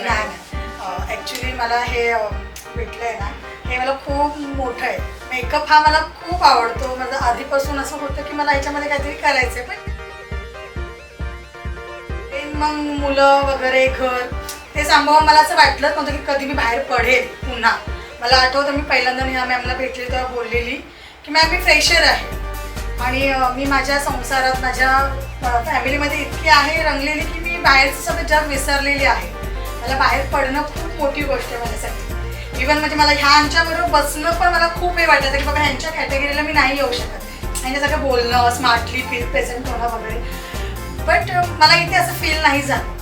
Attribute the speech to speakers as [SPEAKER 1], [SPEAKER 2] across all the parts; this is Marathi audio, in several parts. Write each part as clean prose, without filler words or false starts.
[SPEAKER 1] नाही ॲक्च्युली मला हे भेटलं आहे ना, हे मला खूप मोठं आहे. मेकअप हा मला खूप आवडतो. माझं आधीपासून असं होतं की मला ह्याच्यामध्ये काहीतरी करायचं आहे, पण मग मुलं वगैरे घर ते सांभाळून मला असं वाटलंच नव्हतं की कधी मी बाहेर पडेल पुन्हा. मला आठवतं मी पहिल्यांदा ह्या मॅमला भेटले तेव्हा बोललेली की मॅम मी फ्रेशर आहे आणि मी माझ्या संसारात माझ्या फॅमिलीमध्ये इतकी आहे रंगलेली की मी बाहेरचं सगळं जग विसरलेली आहे. मला बाहेर पडणं खूप मोठी गोष्ट आहे माझ्यासाठी. इवन म्हणजे मला ह्यांच्याबरोबर बसणं पण मला खूप हे वाटायचं की बाबा ह्यांच्या कॅटेगरीला मी नाही येऊ शकत. ह्यांच्यासारखं बोलणं स्मार्टली प्रेझेंट होणं वगैरे. बट मला इथे असं फील नाही झालं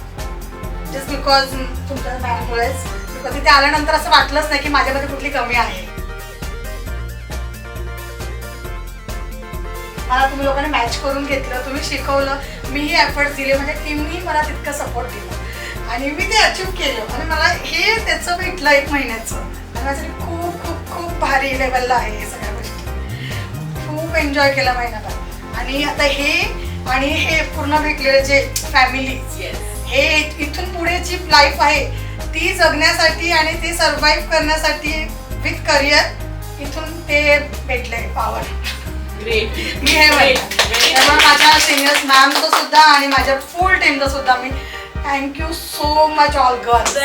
[SPEAKER 1] जस्ट बिकॉज तुमच्या मॅममुळेच. बिकॉज इथे आल्यानंतर असं वाटलंच नाही की माझ्यामध्ये कुठली कमी आहे. मला तुम्ही लोकांनी मॅच करून घेतलं, तुम्ही शिकवलं, मीही एफर्ट्स दिले, म्हणजे टीमनी मला तितकं सपोर्ट दिला आणि मी ते अचीव केलं आणि मला हे त्याचं भेटलं 1 महिन्याचं आणि माझ्यासाठी खूप खूप खूप भारी लेवलला आहे हे सगळ्या गोष्टी. खूप एन्जॉय केला महिनाभर आणि आता हे पूर्ण भेटलेलं जे फॅमिली हे इथून पुढे जी लाईफ आहे ती जगण्यासाठी आणि ती सर्व्हाइव्ह करण्यासाठी विथ करिअर इथून ते भेटले पॉवर. मी हे त्यामुळे माझ्या सिनियर्स मॅमचं सुद्धा आणि माझ्या फुल टीमचं सुद्धा मी thank you so much all girls.